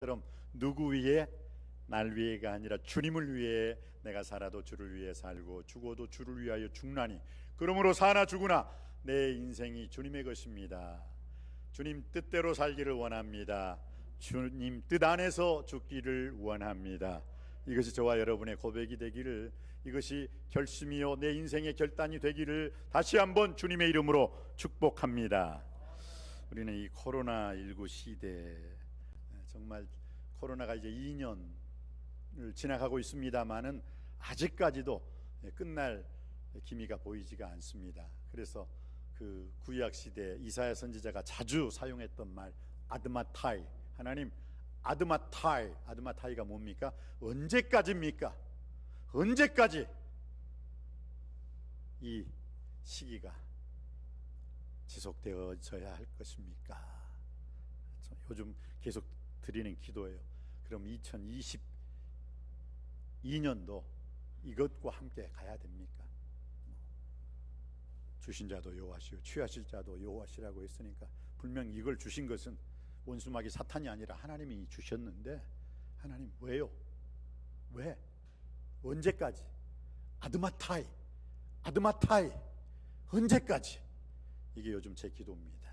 말씀처럼 누구 위해? 날 위해가 아니라 주님을 위해 내가 살아도 주를 위해 살고 죽어도 주를 위하여 죽나니 그러므로 사나 죽으나 내 인생이 주님의 것입니다. 주님 뜻대로 살기를 원합니다. 주님 뜻 안에서 죽기를 원합니다. 이것이 저와 여러분의 고백이 되기를, 이것이 결심이요 내 인생의 결단이 되기를 다시 한번 주님의 이름으로 축복합니다. 우리는 이 코로나19 시대, 정말 코로나가 이제 2년을 지나가고 있습니다만은 아직까지도 끝날 기미가 보이지가 않습니다. 그래서 그 구약 시대 이사야 선지자가 자주 사용했던 말 아드마타이, 하나님 아드마타이, 아드마타이가 뭡니까? 언제까지입니까? 언제까지 이 시기가 지속되어져야 할 것입니까? 요즘 계속 드리는 기도예요. 그럼 2022년도 이것과 함께 가야 됩니까? 주신 자도 여호와시요 취하실 자도 여호와시라고 했으니까 분명 이걸 주신 것은 원수마귀 사탄이 아니라 하나님이 주셨는데, 하나님 왜요? 왜? 언제까지? 아드마타이, 아드마타이, 언제까지? 이게 요즘 제 기도입니다.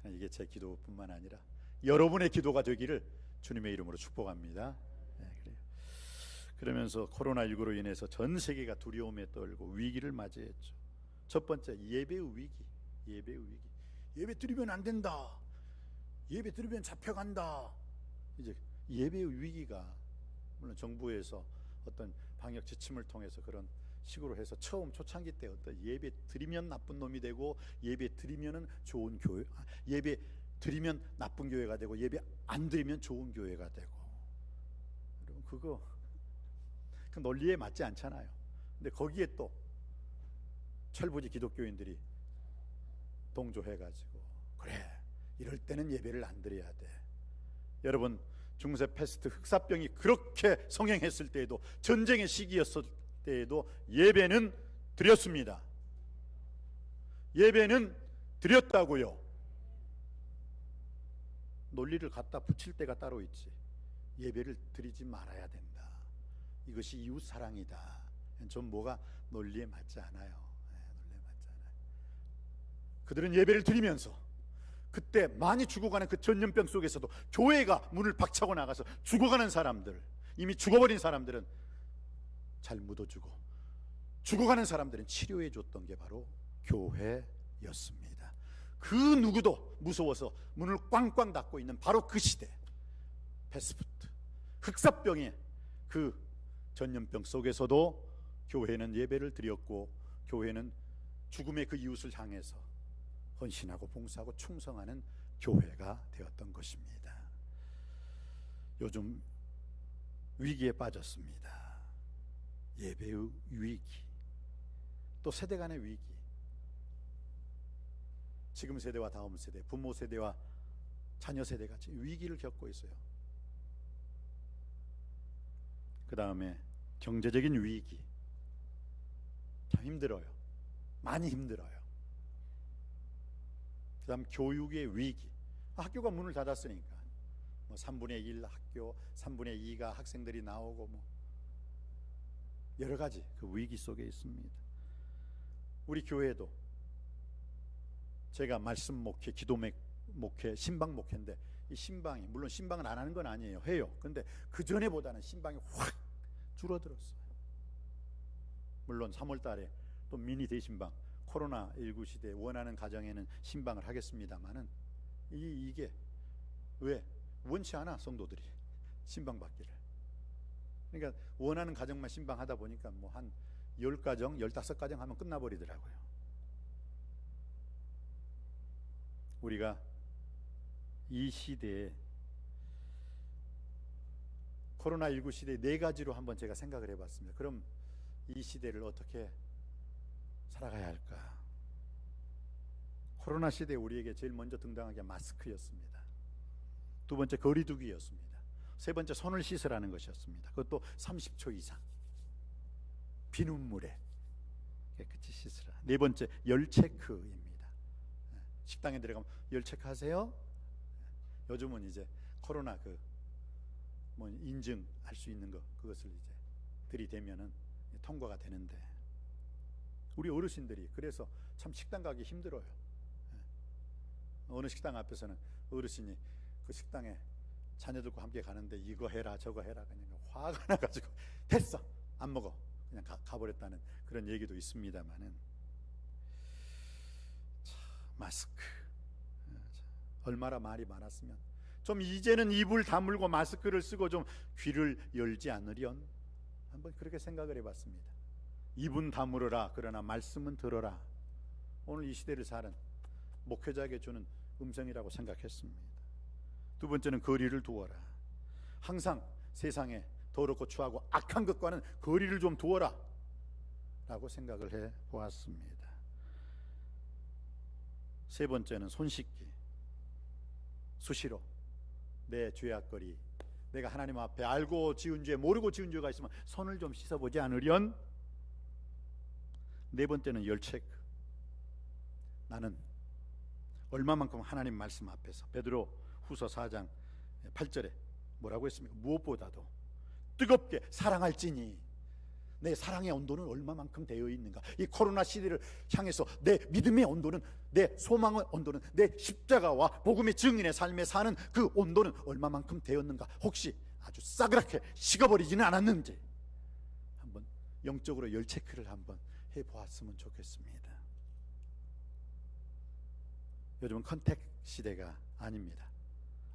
이게 제 기도뿐만 아니라 여러분의 기도가 되기를 주님의 이름으로 축복합니다. 네, 그래요. 그러면서 코로나19로 인해서 전 세계가 두려움에 떨고 위기를 맞이했죠. 첫 번째, 예배의 위기. 예배의 위기. 예배 드리면 안 된다. 예배 드리면 잡혀간다. 이제 예배의 위기가, 물론 정부에서 어떤 방역 지침을 통해서 그런 식으로 해서 처음 초창기 때 어떤 예배 드리면 나쁜 놈이 되고 예배 드리면은 좋은 교회, 예배 드리면 나쁜 교회가 되고 예배 안 드리면 좋은 교회가 되고, 여러분 그거 그 논리에 맞지 않잖아요. 근데 거기에 또 철부지 기독교인들이 동조해가지고 그래, 이럴 때는 예배를 안 드려야 돼. 여러분 중세 패스트 흑사병이 그렇게 성행했을 때에도, 전쟁의 시기였을 때에도 예배는 드렸습니다. 예배는 드렸다고요. 논리를 갖다 붙일 때가 따로 있지. 예배를 드리지 말아야 된다. 이것이 이웃 사랑이다. 좀 뭐가 논리에 맞지 않아요. 논리에 맞지 않아요. 그들은 예배를 드리면서 그때 많이 죽어가는 그 전염병 속에서도 교회가 문을 박차고 나가서 죽어가는 사람들, 이미 죽어버린 사람들은 잘 묻어주고 죽어가는 사람들은 치료해 줬던 게 바로 교회였습니다. 그 누구도 무서워서 문을 꽝꽝 닫고 있는 바로 그 시대, 패스트 흑사병의 그 전염병 속에서도 교회는 예배를 드렸고, 교회는 죽음의 그 이웃을 향해서 헌신하고 봉사하고 충성하는 교회가 되었던 것입니다. 요즘 위기에 빠졌습니다. 예배의 위기, 또 세대 간의 위기. 지금 세대와 다음 세대, 부모 세대와 자녀 세대가 위기를 겪고 있어요. 그 다음에 경제적인 위기, 참 힘들어요. 많이 힘들어요. 그 다음 교육의 위기, 학교가 문을 닫았으니까 뭐 3분의 1 학교, 3분의 2가 학생들이 나오고 뭐 여러 가지 그 위기 속에 있습니다. 우리 교회도 제가 말씀 목회, 기도 목회, 신방 목회인데, 이 신방이, 물론 신방을 안 하는 건 아니에요. 해요. 근데 그 전에보다는 신방이 확 줄어들었어요. 물론 3월 달에 또 미니 대신방, 코로나19 시대에 원하는 가정에는 신방을 하겠습니다만은 이게 왜 원치 않아, 성도들이 신방 받기를. 그러니까 원하는 가정만 신방하다 보니까 뭐 한 10가정, 15가정 하면 끝나버리더라고요. 우리가 이 시대에, 코로나19 시대에 4가지로 한번 제가 생각을 해봤습니다. 그럼 이 시대를 어떻게 살아가야 할까? 코로나 시대에 우리에게 제일 먼저 등장한 게 마스크였습니다. 두 번째 거리두기였습니다. 세 번째 손을 씻으라는 것이었습니다. 그것도 30초 이상 비눗물에 깨끗이 씻으라. 네 번째 열 체크입니다. 식당에 들어가면 열 체크하세요. 요즘은 이제 코로나 그 뭐 인증할 수 있는 것, 그것을 이제 들이대면은 통과가 되는데, 우리 어르신들이 그래서 참 식당 가기 힘들어요. 어느 식당 앞에서는 어르신이 그 식당에 자녀들과 함께 가는데 이거 해라 저거 해라 그냥 화가 나가지고 됐어 안 먹어 그냥 가버렸다는 그런 얘기도 있습니다만은, 마스크 얼마나 말이 많았으면 좀 이제는 입을 다물고 마스크를 쓰고 좀 귀를 열지 않으련, 한번 그렇게 생각을 해봤습니다. 입은 다물어라 그러나 말씀은 들어라. 오늘 이 시대를 사는 목회자에게 주는 음성이라고 생각했습니다. 두 번째는 거리를 두어라. 항상 세상에 더럽고 추하고 악한 것과는 거리를 좀 두어라 라고 생각을 해 보았습니다. 세 번째는 손 씻기. 수시로 내 죄악거리, 내가 하나님 앞에 알고 지은 죄 모르고 지은 죄가 있으면 손을 좀 씻어보지 않으련. 네 번째는 열체크. 나는 얼마만큼 하나님 말씀 앞에서, 베드로 후서 4장 8절에 뭐라고 했습니까? 무엇보다도 뜨겁게 사랑할지니. 내 사랑의 온도는 얼마만큼 되어 있는가. 이 코로나 시대를 향해서 내 믿음의 온도는, 내 소망의 온도는, 내 십자가와 복음의 증인의 삶에 사는 그 온도는 얼마만큼 되었는가. 혹시 아주 싸그랗게 식어버리지는 않았는지 한번 영적으로 열 체크를 한번 해보았으면 좋겠습니다. 요즘은 컨택 시대가 아닙니다.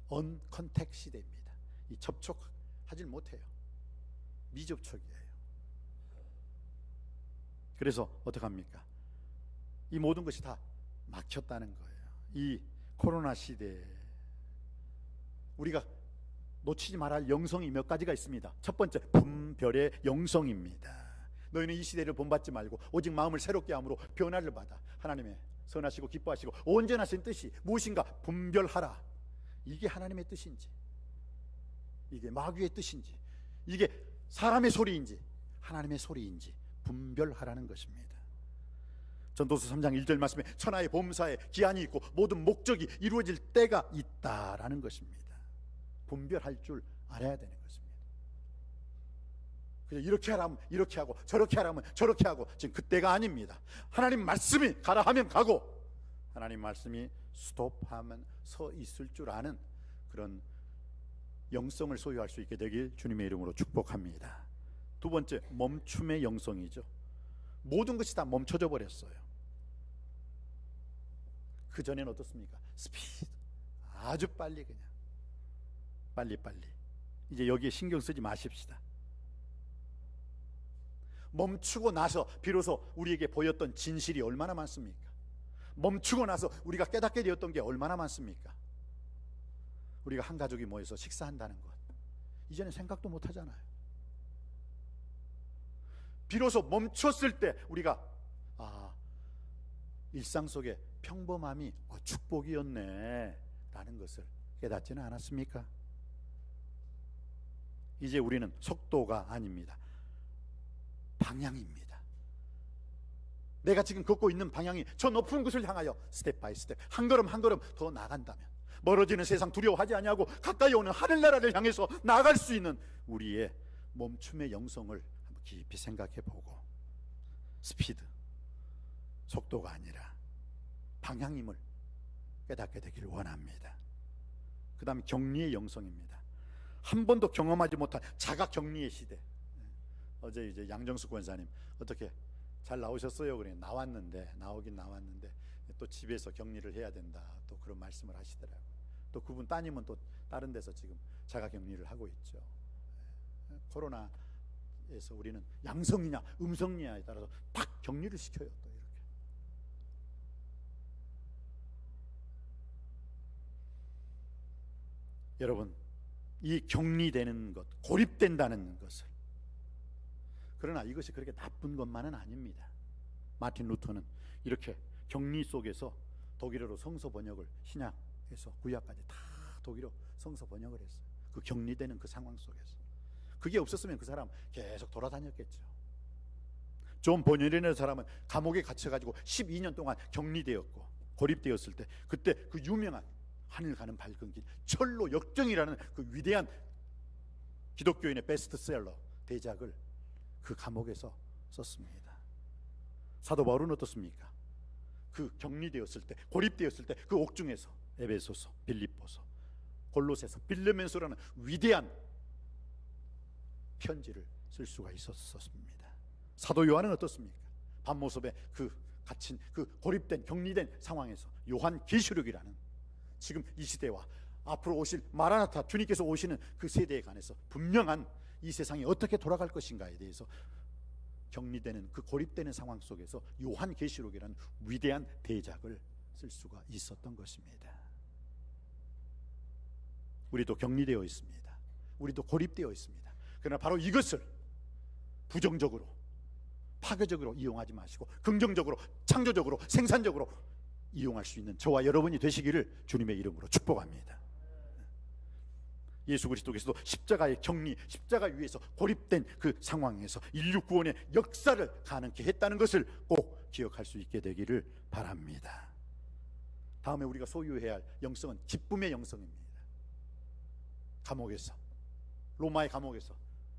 언컨택 시대입니다. 이 접촉하지 못해요. 미접촉이에요. 그래서 어떡합니까? 이 모든 것이 다 막혔다는 거예요. 이 코로나 시대에 우리가 놓치지 말아야 할 영성이 몇 가지가 있습니다. 첫 번째, 분별의 영성입니다. 너희는 이 시대를 본받지 말고 오직 마음을 새롭게 함으로 변화를 받아 하나님의 선하시고 기뻐하시고 온전하신 뜻이 무엇인가 분별하라. 이게 하나님의 뜻인지, 이게 마귀의 뜻인지, 이게 사람의 소리인지 하나님의 소리인지 분별하라는 것입니다. 전도서 3장 1절 말씀에 천하의 범사에 기한이 있고 모든 목적이 이루어질 때가 있다라는 것입니다. 분별할 줄 알아야 되는 것입니다. 그냥 이렇게 하라면 이렇게 하고 저렇게 하라면 저렇게 하고, 지금 그때가 아닙니다. 하나님 말씀이 가라 하면 가고, 하나님 말씀이 스톱하면 서 있을 줄 아는 그런 영성을 소유할 수 있게 되길 주님의 이름으로 축복합니다. 두 번째, 멈춤의 영성이죠. 모든 것이 다 멈춰져 버렸어요. 그 전에는 어떻습니까? 스피드, 아주 빨리, 그냥 빨리. 이제 여기에 신경 쓰지 마십시다. 멈추고 나서 비로소 우리에게 보였던 진실이 얼마나 많습니까? 멈추고 나서 우리가 깨닫게 되었던 게 얼마나 많습니까? 우리가 한 가족이 모여서 식사한다는 것, 이제는 생각도 못 하잖아요. 비로소 멈췄을 때 우리가 일상 속에 평범함이 축복이었네 라는 것을 깨닫지는 않았습니까? 이제 우리는 속도가 아닙니다. 방향입니다. 내가 지금 걷고 있는 방향이 저 높은 곳을 향하여 스텝 바이 스텝 한 걸음 한 걸음 더 나간다면, 멀어지는 세상 두려워하지 아니하고 가까이 오는 하늘나라를 향해서 나아갈 수 있는 우리의 멈춤의 영성을 한번 깊이 생각해 보고, 스피드, 속도가 아니라 방향임을 깨닫게 되기를 원합니다. 그 다음에 격리의 영성입니다. 한 번도 경험하지 못한 자가 격리의 시대. 어제 이제 양정숙 권사님 어떻게 잘 나오셨어요? 그래 나오긴 나왔는데 또 집에서 격리를 해야 된다, 또 그런 말씀을 하시더라고요. 또 그분 따님은 또 다른 데서 지금 자가 격리를 하고 있죠. 코로나에서 우리는 양성이냐 음성이냐에 따라서 딱 격리를 시켜요. 또 이렇게 여러분, 이 격리되는 것, 고립된다는 것을, 그러나 이것이 그렇게 나쁜 것만은 아닙니다. 마틴 루터는 이렇게 격리 속에서 독일어로 성서 번역을, 신약에서 구약까지 다 독일어 성서 번역을 했어요. 그 격리되는 그 상황 속에서. 그게 없었으면 그 사람 계속 돌아다녔겠죠. 존 버녀린이라는 사람은 감옥에 갇혀가지고 12년 동안 격리되었고 고립되었을 때, 그때 그 유명한 하늘 가는 밝은 길, 철로 역정이라는 그 위대한 기독교인의 베스트셀러 대작을 그 감옥에서 썼습니다. 사도 바울은 어떻습니까? 그 격리되었을 때, 고립되었을 때 그 옥중에서 에베소서, 빌립보서, 골로새서, 빌레멘서라는 위대한 편지를 쓸 수가 있었습니다. 사도 요한은 어떻습니까? 밤모습에 그 갇힌, 그 고립된, 격리된 상황에서 요한계시록이라는 지금 이 시대와 앞으로 오실 마라나타 주님께서 오시는 그 세대에 관해서 분명한 이 세상이 어떻게 돌아갈 것인가에 대해서 격리되는 그 고립되는 상황 속에서 요한계시록이라는 위대한 대작을 쓸 수가 있었던 것입니다. 우리도 격리되어 있습니다. 우리도 고립되어 있습니다. 그러나 바로 이것을 부정적으로, 파괴적으로 이용하지 마시고 긍정적으로, 창조적으로, 생산적으로 이용할 수 있는 저와 여러분이 되시기를 주님의 이름으로 축복합니다. 예수 그리스도께서도 십자가의 격리, 십자가 위에서 고립된 그 상황에서 인류 구원의 역사를 가능케 했다는 것을 꼭 기억할 수 있게 되기를 바랍니다. 다음에 우리가 소유해야 할 영성은 기쁨의 영성입니다. 감옥에서, 로마의 감옥에서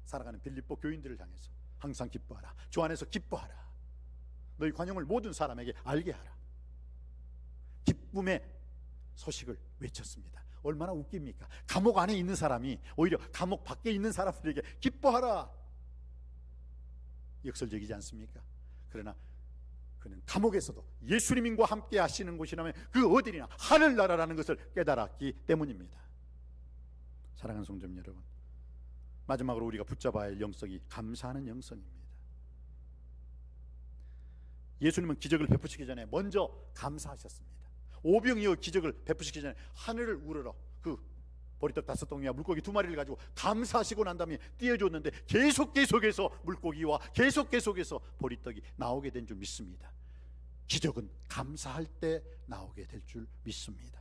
살아가는 빌립보 교인들을 향해서 항상 기뻐하라, 주 안에서 기뻐하라, 너희 관용을 모든 사람에게 알게 하라, 기쁨의 소식을 외쳤습니다. 얼마나 웃깁니까? 감옥 안에 있는 사람이 오히려 감옥 밖에 있는 사람들에게 기뻐하라, 역설적이지 않습니까? 그러나 그는 감옥에서도 예수님과 함께 하시는 곳이라면 그 어디나 하늘나라라는 것을 깨달았기 때문입니다. 사랑하는 성도님 여러분, 마지막으로 우리가 붙잡아야 할 영성이 감사하는 영성입니다. 예수님은 기적을 베푸시기 전에 먼저 감사하셨습니다. 오병이어 기적을 베푸시기 전에 하늘을 우러러 그 보리떡 5덩이와 물고기 2마리를 가지고 감사하시고 난 다음에 띄워줬는데 계속해서 물고기와 계속해서 보리떡이 나오게 된 줄 믿습니다. 기적은 감사할 때 나오게 될 줄 믿습니다.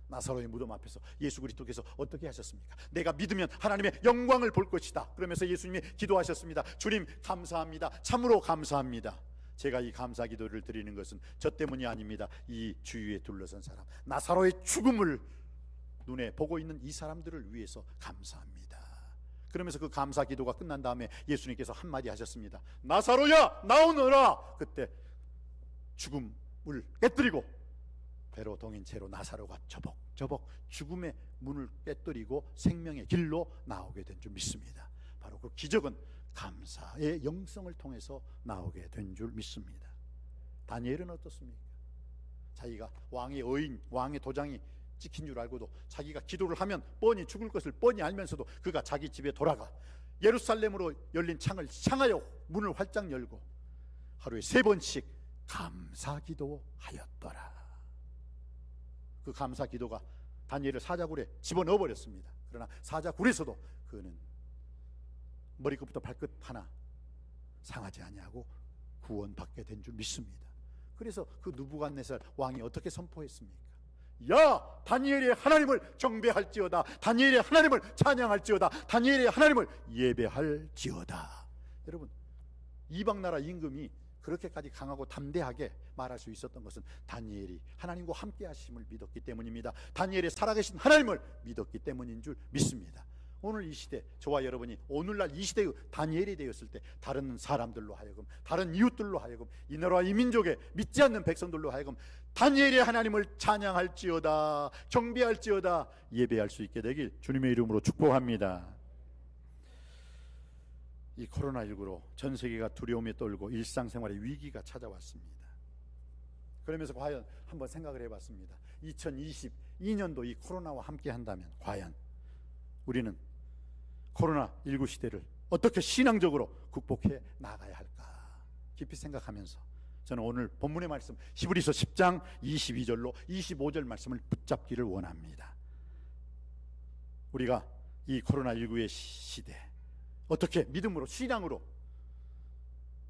나사로의 무덤 앞에서 예수 그리스도께서 어떻게 하셨습니까? 내가 믿으면 하나님의 영광을 볼 것이다. 그러면서 예수님이 기도하셨습니다. 주님 감사합니다. 참으로 감사합니다. 제가 이 감사 기도를 드리는 것은 저 때문이 아닙니다. 이 주위에 둘러선 사람, 나사로의 죽음을 눈에 보고 있는 이 사람들을 위해서 감사합니다. 그러면서 그 감사 기도가 끝난 다음에 예수님께서 한마디 하셨습니다. 나사로야 나오너라. 그때 죽음을 깨뜨리고 배로 동인 채로 나사로가 저벅저벅 죽음의 문을 깨뜨리고 생명의 길로 나오게 된 줄 믿습니다. 바로 그 기적은 감사의 영성을 통해서 나오게 된 줄 믿습니다. 다니엘은 어떻습니까? 자기가 왕의 어인, 왕의 도장이 찍힌 줄 알고도 자기가 기도를 하면 뻔히 죽을 것을 뻔히 알면서도 그가 자기 집에 돌아가 예루살렘으로 열린 창을 향하여 문을 활짝 열고 하루에 3번씩 감사 기도하였더라. 그 감사 기도가 다니엘을 사자굴에 집어넣어 버렸습니다. 그러나 사자굴에서도 그는 머리끝부터 발끝 하나 상하지 아니하고 구원받게 된 줄 믿습니다. 그래서 그 느부갓네살 왕이 어떻게 선포했습니까? 야 다니엘의 하나님을 경배할지어다, 다니엘의 하나님을 찬양할지어다, 다니엘의 하나님을 예배할지어다. 여러분, 이방나라 임금이 그렇게까지 강하고 담대하게 말할 수 있었던 것은 다니엘이 하나님과 함께 하심을 믿었기 때문입니다. 다니엘의 살아계신 하나님을 믿었기 때문인 줄 믿습니다. 오늘 이 시대, 저와 여러분이 오늘날 이 시대의 다니엘이 되었을 때 다른 사람들로 하여금, 다른 이웃들로 하여금, 이 나라 이 민족의 믿지 않는 백성들로 하여금 다니엘의 하나님을 찬양할지어다, 경배할지어다, 예배할 수 있게 되길 주님의 이름으로 축복합니다. 이 코로나19로 전 세계가 두려움에 떨고 일상생활의 위기가 찾아왔습니다. 그러면서 과연 한번 생각을 해봤습니다. 2022년도 이 코로나와 함께 한다면 과연 우리는 코로나19 시대를 어떻게 신앙적으로 극복해 나가야 할까 깊이 생각하면서 저는 오늘 본문의 말씀 히브리서 10장 22절로 25절 말씀을 붙잡기를 원합니다. 우리가 이 코로나19의 시대 어떻게 믿음으로, 신앙으로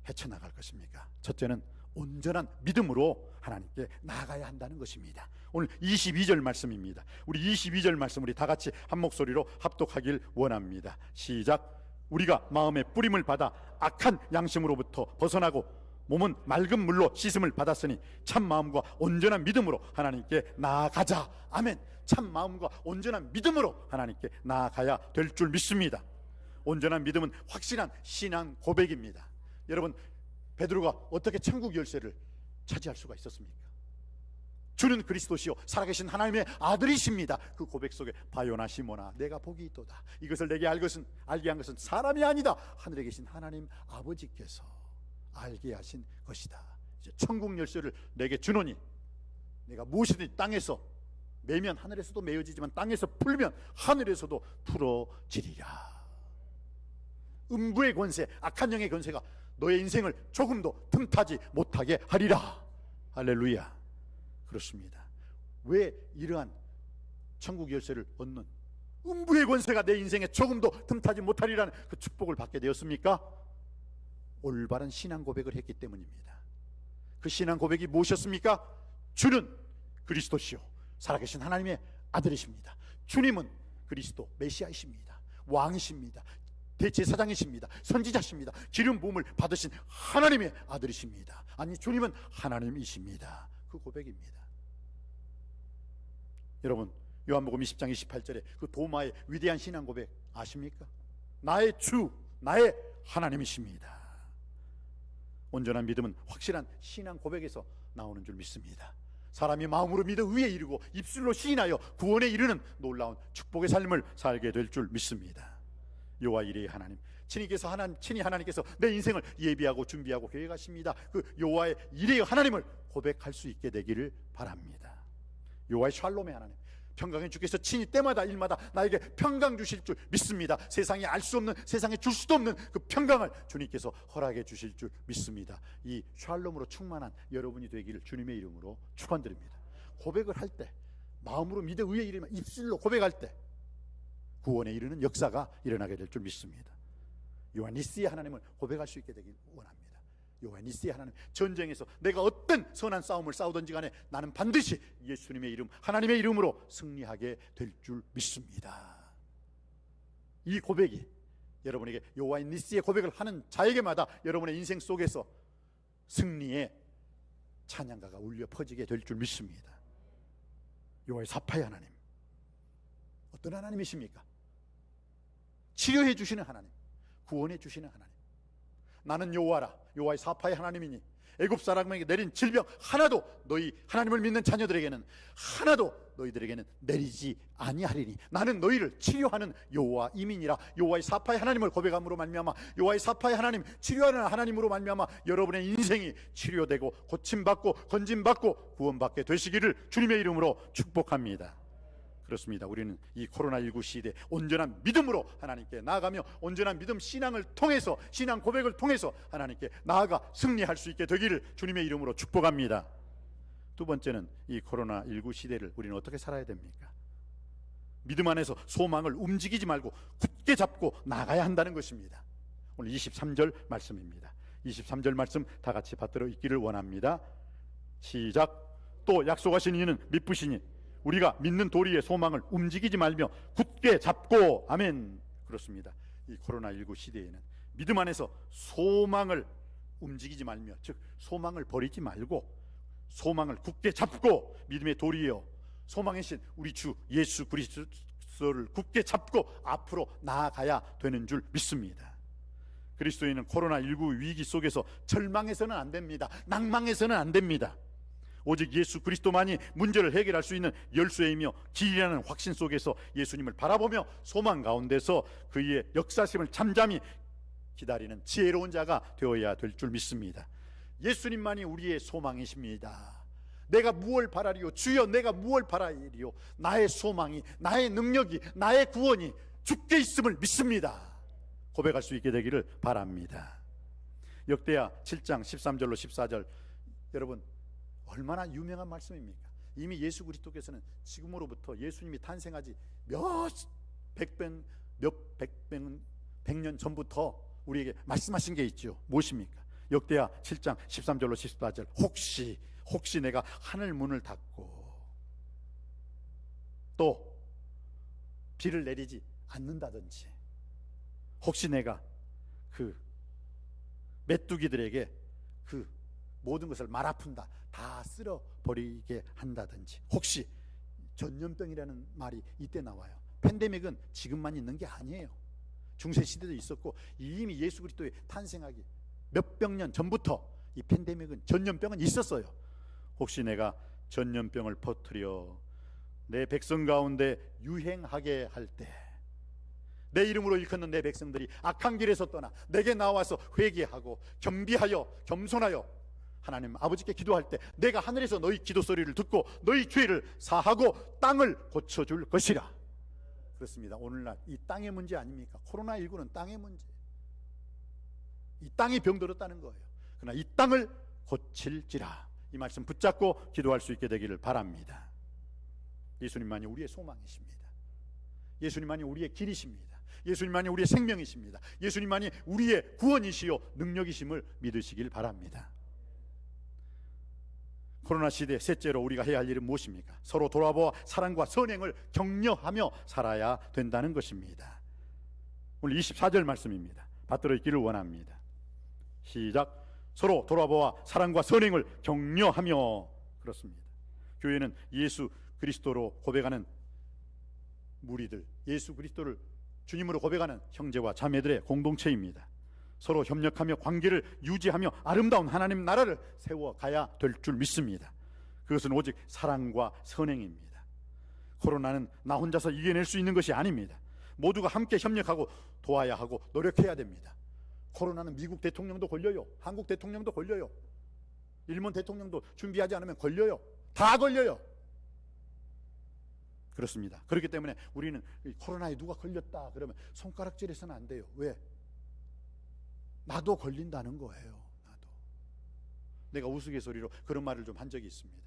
헤쳐나갈 것입니까? 첫째는 온전한 믿음으로 하나님께 나아가야 한다는 것입니다. 오늘 22절 말씀입니다. 우리 22절 말씀 우리 다 같이 한 목소리로 합독하길 원합니다. 시작. 우리가 마음의 뿌림을 받아 악한 양심으로부터 벗어나고 몸은 맑은 물로 씻음을 받았으니 참 마음과 온전한 믿음으로 하나님께 나아가자. 아멘. 참 마음과 온전한 믿음으로 하나님께 나아가야 될 줄 믿습니다. 온전한 믿음은 확실한 신앙 고백입니다. 여러분, 베드로가 어떻게 천국 열쇠를 차지할 수가 있었습니까? 주는 그리스도시요 살아계신 하나님의 아들이십니다. 그 고백 속에 바요나 시모나 내가 복이 있도다. 이것을 내게 알게 한 것은 사람이 아니다. 하늘에 계신 하나님 아버지께서 알게 하신 것이다. 이제 천국 열쇠를 내게 주노니 내가 무엇이든지 땅에서 매면 하늘에서도 메어지지만 땅에서 풀면 하늘에서도 풀어지리라. 음부의 권세, 악한 영의 권세가 너의 인생을 조금도 틈타지 못하게 하리라. 할렐루야. 그렇습니다. 왜 이러한 천국 열쇠를 얻는 음부의 권세가 내 인생에 조금도 틈타지 못하리라는 그 축복을 받게 되었습니까? 올바른 신앙 고백을 했기 때문입니다. 그 신앙 고백이 무엇이었습니까? 주는 그리스도시요 살아계신 하나님의 아들이십니다. 주님은 그리스도 메시아이십니다. 왕이십니다. 대제사장이십니다. 선지자십니다. 기름 부음을 받으신 하나님의 아들이십니다. 아니, 주님은 하나님이십니다. 그 고백입니다. 여러분, 요한복음 20장 28절에 그 도마의 위대한 신앙 고백 아십니까? 나의 주, 나의 하나님이십니다. 온전한 믿음은 확실한 신앙 고백에서 나오는 줄 믿습니다. 사람이 마음으로 믿어 의에 이르고 입술로 시인하여 구원에 이르는 놀라운 축복의 삶을 살게 될 줄 믿습니다. 여호와 이레의 하나님, 친히 하나님께서 내 인생을 예비하고 준비하고 계획하십니다. 그 여호와의 이레의 하나님을 고백할 수 있게 되기를 바랍니다. 여호와의 샬롬의 하나님, 평강의 주께서 친히 때마다 일마다 나에게 평강 주실 줄 믿습니다. 세상이 알 수 없는, 세상에 줄 수도 없는 그 평강을 주님께서 허락해 주실 줄 믿습니다. 이 샬롬으로 충만한 여러분이 되기를 주님의 이름으로 축원드립니다. 고백을 할 때, 마음으로 믿어 의에 이르면 입술로 고백할 때 구원에 이르는 역사가 일어나게 될 줄 믿습니다. 여호와 니스의 하나님을 고백할 수 있게 되길 원합니다. 여호와 니스의 하나님, 전쟁에서 내가 어떤 선한 싸움을 싸우든지 간에 나는 반드시 예수님의 이름, 하나님의 이름으로 승리하게 될 줄 믿습니다. 이 고백이 여러분에게 여호와 니스의 고백을 하는 자에게마다 여러분의 인생 속에서 승리의 찬양가가 울려 퍼지게 될 줄 믿습니다. 여호와의 사파의 하나님, 어떤 하나님이십니까? 치료해 주시는 하나님, 구원해 주시는 하나님. 나는 여호와라, 여호와의 사파의 하나님이니 애굽 사람에게 내린 질병 하나도 너희 하나님을 믿는 자녀들에게는 하나도 너희들에게는 내리지 아니하리니 나는 너희를 치료하는 여호와이민이라. 여호와의 사파의 하나님을 고백함으로 말미암아, 여호와의 사파의 하나님, 치료하는 하나님으로 말미암아 여러분의 인생이 치료되고 고침받고 건짐받고 구원받게 되시기를 주님의 이름으로 축복합니다. 그렇습니다. 우리는 이 코로나19 시대에 온전한 믿음으로 하나님께 나아가며 온전한 믿음 신앙을 통해서, 신앙 고백을 통해서 하나님께 나아가 승리할 수 있게 되기를 주님의 이름으로 축복합니다. 두 번째는 이 코로나19 시대를 우리는 어떻게 살아야 됩니까? 믿음 안에서 소망을 움직이지 말고 굳게 잡고 나가야 한다는 것입니다. 오늘 23절 말씀입니다. 23절 말씀 다 같이 받들어 읽기를 원합니다. 시작. 또 약속하신 이는 미쁘시니 우리가 믿는 도리의 소망을 움직이지 말며 굳게 잡고. 아멘. 그렇습니다. 이 코로나19 시대에는 믿음 안에서 소망을 움직이지 말며, 즉 소망을 버리지 말고 소망을 굳게 잡고 믿음의 도리요 소망의 신 우리 주 예수 그리스도를 굳게 잡고 앞으로 나아가야 되는 줄 믿습니다. 그리스도인은 코로나19 위기 속에서 절망해서는 안 됩니다. 낭망해서는 안 됩니다. 오직 예수 그리스도만이 문제를 해결할 수 있는 열쇠이며 길이라는 확신 속에서 예수님을 바라보며 소망 가운데서 그의 역사심을 잠잠히 기다리는 지혜로운 자가 되어야 될 줄 믿습니다. 예수님만이 우리의 소망이십니다. 내가 무엇을 바라리요? 주여 내가 무엇을 바라리요? 나의 소망이, 나의 능력이, 나의 구원이 주께 있음을 믿습니다. 고백할 수 있게 되기를 바랍니다. 역대하 7장 13절로 14절, 여러분 얼마나 유명한 말씀입니까? 이미 예수 그리스도께서는 지금으로부터 예수님이 탄생하지 백년 전부터 우리에게 말씀하신 게 있죠. 무엇입니까? 역대하 7장 13절로 14절. 혹시 내가 하늘 문을 닫고 또 비를 내리지 않는다든지, 혹시 내가 그 메뚜기들에게 그 모든 것을 말아푼다, 다 쓸어버리게 한다든지, 혹시 전염병이라는 말이 이때 나와요. 팬데믹은 지금만 있는 게 아니에요. 중세 시대도 있었고 이미 예수 그리스도의 탄생하기 몇백 년 전부터 이 팬데믹은, 전염병은 있었어요. 혹시 내가 전염병을 퍼뜨려 내 백성 가운데 유행하게 할 때, 내 이름으로 일컫는 내 백성들이 악한 길에서 떠나 내게 나와서 회개하고 겸비하여 겸손하여 하나님 아버지께 기도할 때, 내가 하늘에서 너희 기도 소리를 듣고 너희 죄를 사하고 땅을 고쳐줄 것이라. 그렇습니다. 오늘날 이 땅의 문제 아닙니까? 코로나19는 땅의 문제. 이 땅이 병들었다는 거예요. 그러나 이 땅을 고칠지라. 이 말씀 붙잡고 기도할 수 있게 되기를 바랍니다. 예수님만이 우리의 소망이십니다. 예수님만이 우리의 길이십니다. 예수님만이 우리의 생명이십니다. 예수님만이 우리의 구원이시요 능력이심을 믿으시길 바랍니다. 코로나 시대 셋째로 우리가 해야 할 일은 무엇입니까? 서로 돌아보아 사랑과 선행을 격려하며 살아야 된다는 것입니다. 오늘 24절 말씀입니다. 받들어 있기를 원합니다. 시작. 서로 돌아보아 사랑과 선행을 격려하며. 그렇습니다. 교회는 예수 그리스도로 고백하는 무리들, 예수 그리스도를 주님으로 고백하는 형제와 자매들의 공동체입니다. 서로 협력하며 관계를 유지하며 아름다운 하나님 나라를 세워가야 될 줄 믿습니다. 그것은 오직 사랑과 선행입니다. 코로나는 나 혼자서 이겨낼 수 있는 것이 아닙니다. 모두가 함께 협력하고 도와야 하고 노력해야 됩니다. 코로나는 미국 대통령도 걸려요. 한국 대통령도 걸려요. 일본 대통령도 준비하지 않으면 걸려요. 다 걸려요. 그렇습니다. 그렇기 때문에 우리는 코로나에 누가 걸렸다 그러면 손가락질해서는 안 돼요. 왜? 나도 걸린다는 거예요. 나도. 내가 우스갯소리로 그런 말을 좀 한 적이 있습니다.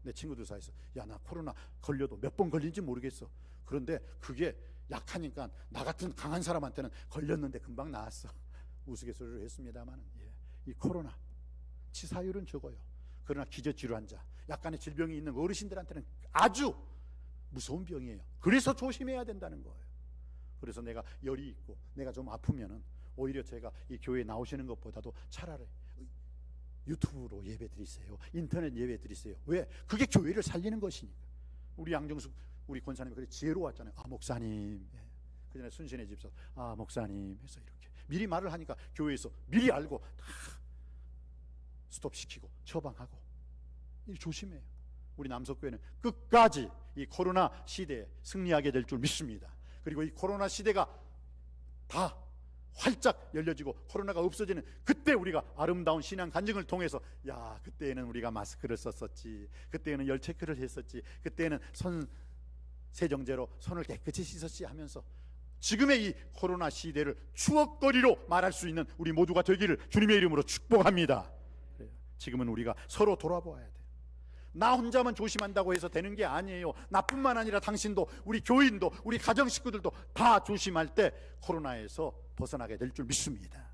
내 친구들 사이에서 야, 나 코로나 걸려도 몇 번 걸린지 모르겠어. 그런데 그게 약하니까 나 같은 강한 사람한테는 걸렸는데 금방 나았어. 우스갯소리를 했습니다만, 이 코로나 치사율은 적어요. 그러나 기저질환자, 약간의 질병이 있는 어르신들한테는 아주 무서운 병이에요. 그래서 조심해야 된다는 거예요. 그래서 내가 열이 있고 내가 좀 아프면은 오히려 제가 이 교회에 나오시는 것보다도 차라리 유튜브로 예배 드리세요. 인터넷 예배 드리세요. 왜? 그게 교회를 살리는 것이니까. 우리 양정숙 우리 권사님이 그래 지혜로웠잖아요. 아, 목사님. 그 전에 순신의 집사, 아, 목사님 해서 이렇게 미리 말을 하니까 교회에서 미리 알고 다 스톱시키고 처방하고. 조심해요. 우리 남석교회는 끝까지 이 코로나 시대에 승리하게 될 줄 믿습니다. 그리고 이 코로나 시대가 다 활짝 열려지고 코로나가 없어지는 그때 우리가 아름다운 신앙 간증을 통해서, 야, 그때에는 우리가 마스크를 썼었지, 그때에는 열 체크를 했었지, 그때에는 손 세정제로 손을 깨끗이 씻었지 하면서 지금의 이 코로나 시대를 추억거리로 말할 수 있는 우리 모두가 되기를 주님의 이름으로 축복합니다. 지금은 우리가 서로 돌아보아야 돼요. 나 혼자만 조심한다고 해서 되는 게 아니에요. 나뿐만 아니라 당신도, 우리 교인도, 우리 가정 식구들도 다 조심할 때 코로나에서 벗어나게 될 줄 믿습니다.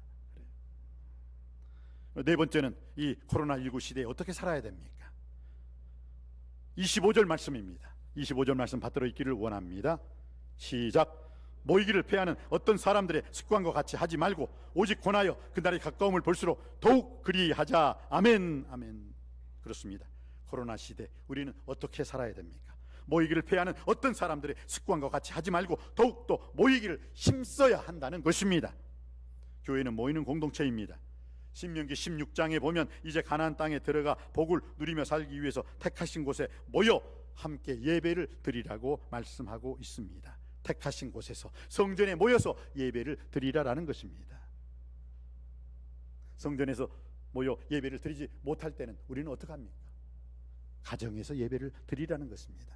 네 번째는 이 코로나19 시대에 어떻게 살아야 됩니까? 25절 말씀입니다. 25절 말씀 받들어 있기를 원합니다. 시작. 모이기를 패하는 어떤 사람들의 습관과 같이 하지 말고 오직 권하여 그날의 가까움을 볼수록 더욱 그리하자. 아멘. 아멘. 그렇습니다. 코로나 시대 우리는 어떻게 살아야 됩니까? 모이기를 패하는 어떤 사람들의 습관과 같이 하지 말고 더욱더 모이기를 힘써야 한다는 것입니다. 교회는 모이는 공동체입니다. 신명기 16장에 보면 이제 가나안 땅에 들어가 복을 누리며 살기 위해서 택하신 곳에 모여 함께 예배를 드리라고 말씀하고 있습니다. 택하신 곳에서 성전에 모여서 예배를 드리라라는 것입니다. 성전에서 모여 예배를 드리지 못할 때는 우리는 어떻게 합니까? 가정에서 예배를 드리라는 것입니다.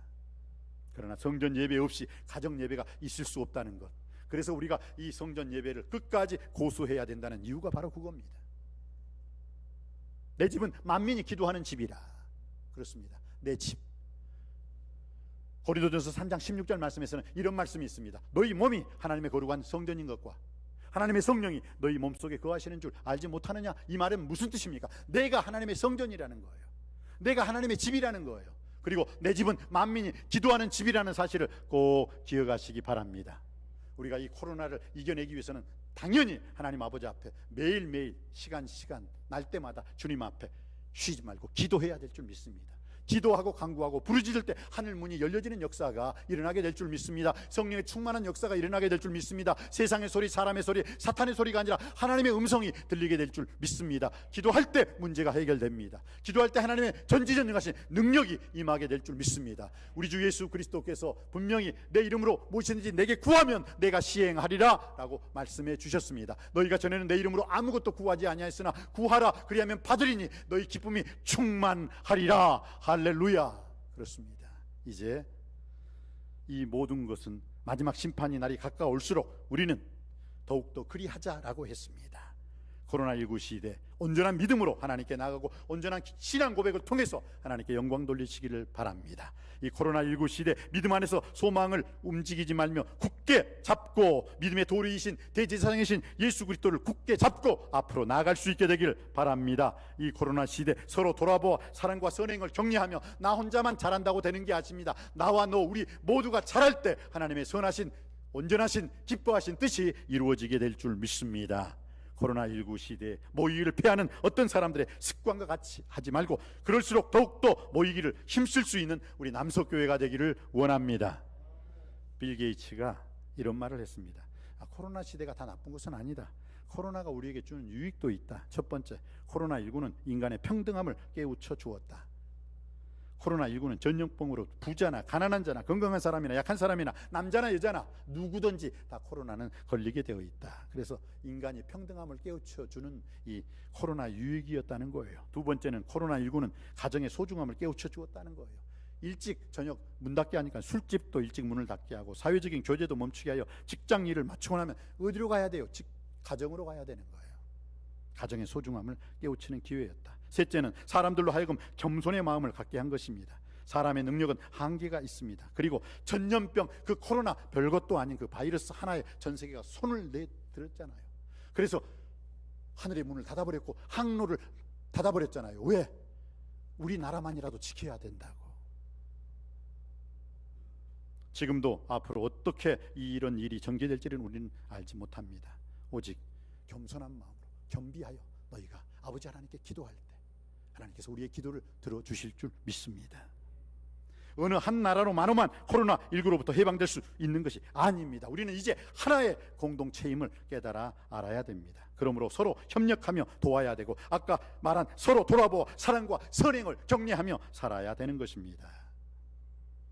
그러나 성전 예배 없이 가정 예배가 있을 수 없다는 것, 그래서 우리가 이 성전 예배를 끝까지 고수해야 된다는 이유가 바로 그겁니다. 내 집은 만민이 기도하는 집이라. 그렇습니다. 내 집. 고린도전서 3장 16절 말씀에서는 이런 말씀이 있습니다. 너희 몸이 하나님의 거룩한 성전인 것과 하나님의 성령이 너희 몸속에 거하시는 줄 알지 못하느냐? 이 말은 무슨 뜻입니까? 내가 하나님의 성전이라는 거예요. 내가 하나님의 집이라는 거예요. 그리고 내 집은 만민이 기도하는 집이라는 사실을 꼭 기억하시기 바랍니다. 우리가 이 코로나를 이겨내기 위해서는 당연히 하나님 아버지 앞에 매일매일 시간 날 때마다 주님 앞에 쉬지 말고 기도해야 될 줄 믿습니다. 기도하고 간구하고 부르짖을 때 하늘 문이 열려지는 역사가 일어나게 될 줄 믿습니다. 성령의 충만한 역사가 일어나게 될 줄 믿습니다. 세상의 소리, 사람의 소리, 사탄의 소리가 아니라 하나님의 음성이 들리게 될 줄 믿습니다. 기도할 때 문제가 해결됩니다. 기도할 때 하나님의 전지전능하신 능력이 임하게 될 줄 믿습니다. 우리 주 예수 그리스도께서 분명히 내 이름으로 무엇이든지 내게 구하면 내가 시행하리라 라고 말씀해 주셨습니다. 너희가 전에는 내 이름으로 아무것도 구하지 아니하였으나 구하라 그리하면 받으리니 너희 기쁨이 충만하리라. 할렐루야. 그렇습니다. 이제 이 모든 것은 마지막 심판의 날이 가까울수록 우리는 더욱더 그리하자라고 했습니다. 코로나19 시대 온전한 믿음으로 하나님께 나가고 온전한 신앙 고백을 통해서 하나님께 영광 돌리시기를 바랍니다. 이 코로나19 시대 믿음 안에서 소망을 움직이지 말며 굳게 잡고 믿음의 도리이신 대제사장이신 예수 그리스도를 굳게 잡고 앞으로 나아갈 수 있게 되길 바랍니다. 이 코로나 시대 서로 돌아보아 사랑과 선행을 격려하며 나 혼자만 잘한다고 되는 게 아닙니다. 나와 너 우리 모두가 잘할 때 하나님의 선하신 온전하신 기뻐하신 뜻이 이루어지게 될 줄 믿습니다. 코로나19 시대에 모이기를 피하는 어떤 사람들의 습관과 같이 하지 말고 그럴수록 더욱더 모이기를 힘쓸 수 있는 우리 남석교회가 되기를 원합니다. 빌 게이츠가 이런 말을 했습니다. 코로나 시대가 다 나쁜 것은 아니다. 코로나가 우리에게 주는 유익도 있다. 첫 번째, 코로나19는 인간의 평등함을 깨우쳐 주었다. 코로나19는 전염병으로 부자나 가난한 자나 건강한 사람이나 약한 사람이나 남자나 여자나 누구든지 다 코로나는 걸리게 되어 있다. 그래서 인간이 평등함을 깨우쳐주는 이 코로나 유익이었다는 거예요. 두 번째는 코로나19는 가정의 소중함을 깨우쳐 주었다는 거예요. 일찍 저녁 문 닫게 하니까 술집도 일찍 문을 닫게 하고 사회적인 교제도 멈추게 하여 직장 일을 마치고 나면 어디로 가야 돼요? 가정으로 가야 되는 거예요. 가정의 소중함을 깨우치는 기회였다. 셋째는 사람들로 하여금 겸손의 마음을 갖게 한 것입니다. 사람의 능력은 한계가 있습니다. 그리고 전염병 그 코로나 별것도 아닌 그 바이러스 하나에 전 세계가 손을 내들었잖아요. 그래서 하늘의 문을 닫아버렸고 항로를 닫아버렸잖아요. 왜? 우리나라만이라도 지켜야 된다고. 지금도 앞으로 어떻게 이런 일이 전개될지는 우리는 알지 못합니다. 오직 겸손한 마음으로 겸비하여 너희가 아버지 하나님께 기도할 때 하나님께서 우리의 기도를 들어주실 줄 믿습니다. 어느 한 나라로만으로만 코로나19로부터 해방될 수 있는 것이 아닙니다. 우리는 이제 하나의 공동체임을 깨달아 알아야 됩니다. 그러므로 서로 협력하며 도와야 되고 아까 말한 서로 돌아보아 사랑과 선행을 격려하며 살아야 되는 것입니다.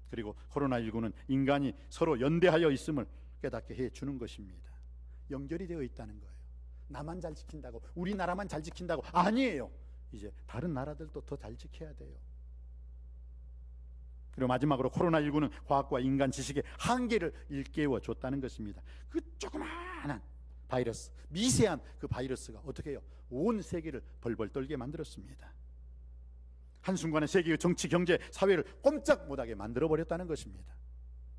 그리고 코로나19는 인간이 서로 연대하여 있음을 깨닫게 해주는 것입니다. 연결이 되어 있다는 거예요. 나만 잘 지킨다고 우리나라만 잘 지킨다고 아니에요. 이제 다른 나라들도 더 잘 지켜야 돼요. 그리고 마지막으로 코로나19는 과학과 인간 지식의 한계를 일깨워 줬다는 것입니다. 그 조그마한 바이러스, 미세한 그 바이러스가 어떻게 해요? 온 세계를 벌벌 떨게 만들었습니다. 한순간에 세계의 정치, 경제, 사회를 꼼짝 못하게 만들어버렸다는 것입니다.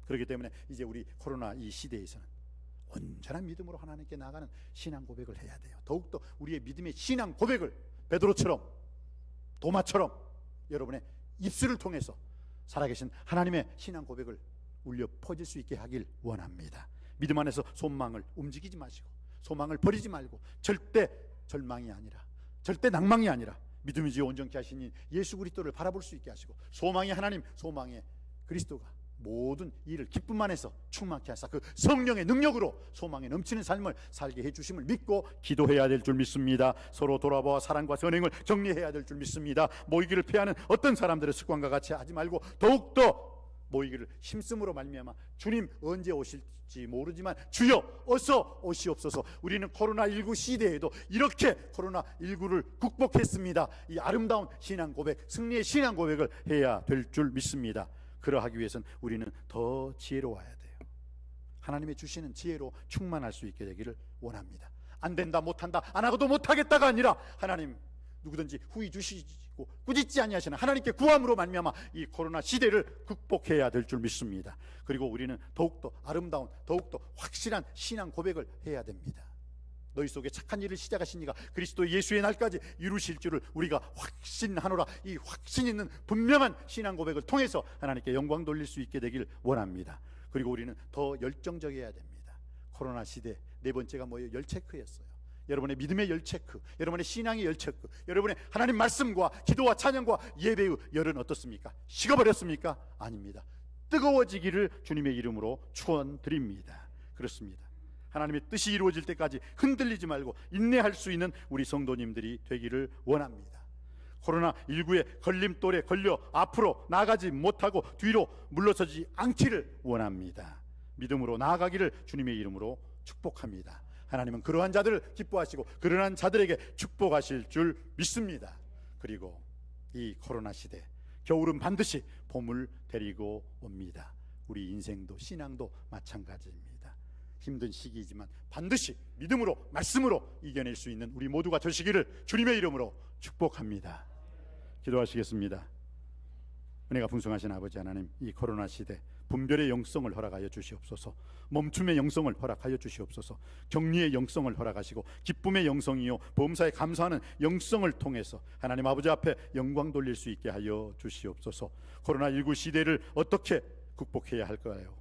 그렇기 때문에 이제 우리 코로나 이 시대에서는 온전한 믿음으로 하나님께 나가는 신앙 고백을 해야 돼요. 더욱더 우리의 믿음의 신앙 고백을 베드로처럼 도마처럼 여러분의 입술을 통해서 살아계신 하나님의 신앙 고백을 울려 퍼질 수 있게 하길 원합니다. 믿음 안에서 소망을 움직이지 마시고 소망을 버리지 말고 절대 절망이 아니라 절대 낭망이 아니라 믿음이 지 온전케 하시니 예수 그리스도를 바라볼 수 있게 하시고 소망의 하나님, 소망의 그리스도가 모든 일을 기쁨 안에서 충만케 하사 그 성령의 능력으로 소망에 넘치는 삶을 살게 해주심을 믿고 기도해야 될 줄 믿습니다. 서로 돌아보아 사랑과 선행을 정리해야 될 줄 믿습니다. 모이기를 피하는 어떤 사람들의 습관과 같이 하지 말고 더욱더 모이기를 힘쓰므로 말미암아 주님 언제 오실지 모르지만 주여 어서 오시옵소서. 우리는 코로나19 시대에도 이렇게 코로나19를 극복했습니다. 이 아름다운 신앙 고백, 승리의 신앙 고백을 해야 될 줄 믿습니다. 그러하기 위해서는 우리는 더 지혜로워야 돼요. 하나님의 주시는 지혜로 충만할 수 있게 되기를 원합니다. 안 된다, 못한다, 안 하고도 못하겠다가 아니라 하나님 누구든지 후히 주시고 꾸짖지 아니하시는 하나님께 구함으로 말미암아 이 코로나 시대를 극복해야 될 줄 믿습니다. 그리고 우리는 더욱더 아름다운 더욱더 확실한 신앙 고백을 해야 됩니다. 너희 속에 착한 일을 시작하신 이가 그리스도 예수의 날까지 이루실 줄을 우리가 확신하노라. 이 확신 있는 분명한 신앙 고백을 통해서 하나님께 영광 돌릴 수 있게 되길 원합니다. 그리고 우리는 더 열정적이어야 됩니다. 코로나 시대 네 번째가 뭐예요? 열 체크였어요. 여러분의 믿음의 열 체크, 여러분의 신앙의 열 체크, 여러분의 하나님 말씀과 기도와 찬양과 예배의 열은 어떻습니까? 식어버렸습니까? 아닙니다. 뜨거워지기를 주님의 이름으로 축원드립니다. 그렇습니다. 하나님의 뜻이 이루어질 때까지 흔들리지 말고 인내할 수 있는 우리 성도님들이 되기를 원합니다. 코로나19의 걸림돌에 걸려 앞으로 나아가지 못하고 뒤로 물러서지 않기를 원합니다. 믿음으로 나아가기를 주님의 이름으로 축복합니다. 하나님은 그러한 자들을 기뻐하시고 그러한 자들에게 축복하실 줄 믿습니다. 그리고 이 코로나 시대, 겨울은 반드시 봄을 데리고 옵니다. 우리 인생도 신앙도 마찬가지입니다. 힘든 시기이지만 반드시 믿음으로 말씀으로 이겨낼 수 있는 우리 모두가 되시기를 주님의 이름으로 축복합니다. 기도하시겠습니다. 은혜가 풍성하신 아버지 하나님, 이 코로나 시대 분별의 영성을 허락하여 주시옵소서. 멈춤의 영성을 허락하여 주시옵소서. 격리의 영성을 허락하시고 기쁨의 영성이요 범사에 감사하는 영성을 통해서 하나님 아버지 앞에 영광 돌릴 수 있게 하여 주시옵소서. 코로나19 시대를 어떻게 극복해야 할까요?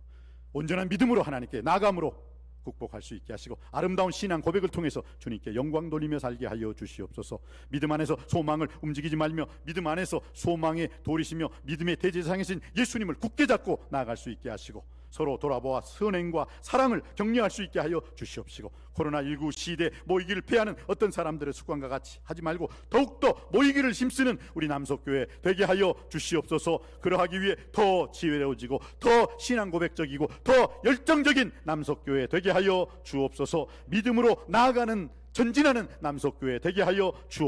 온전한 믿음으로 하나님께 나아감으로 극복할 수 있게 하시고 아름다운 신앙 고백을 통해서 주님께 영광 돌리며 살게 하여 주시옵소서. 믿음 안에서 소망을 움직이지 말며 믿음 안에서 소망의 돌이시며 믿음의 대제사장이신 예수님을 굳게 잡고 나아갈 수 있게 하시고 서로 돌아보아 선행과 사랑을 격려할 수 있게 하여 주시옵시고 코로나19 시대 모이기를 패하는 어떤 사람들의 습관과 같이 하지 말고 더욱더 모이기를 힘쓰는 우리 남석교회 되게 하여 주시옵소서. 그러하기 위해 더 지혜로워지고 더 신앙 고백적이고 더 열정적인 남석교회 되게 하여 주옵소서. 믿음으로 나아가는 전진하는 남석교회 되게 하여 주옵소서.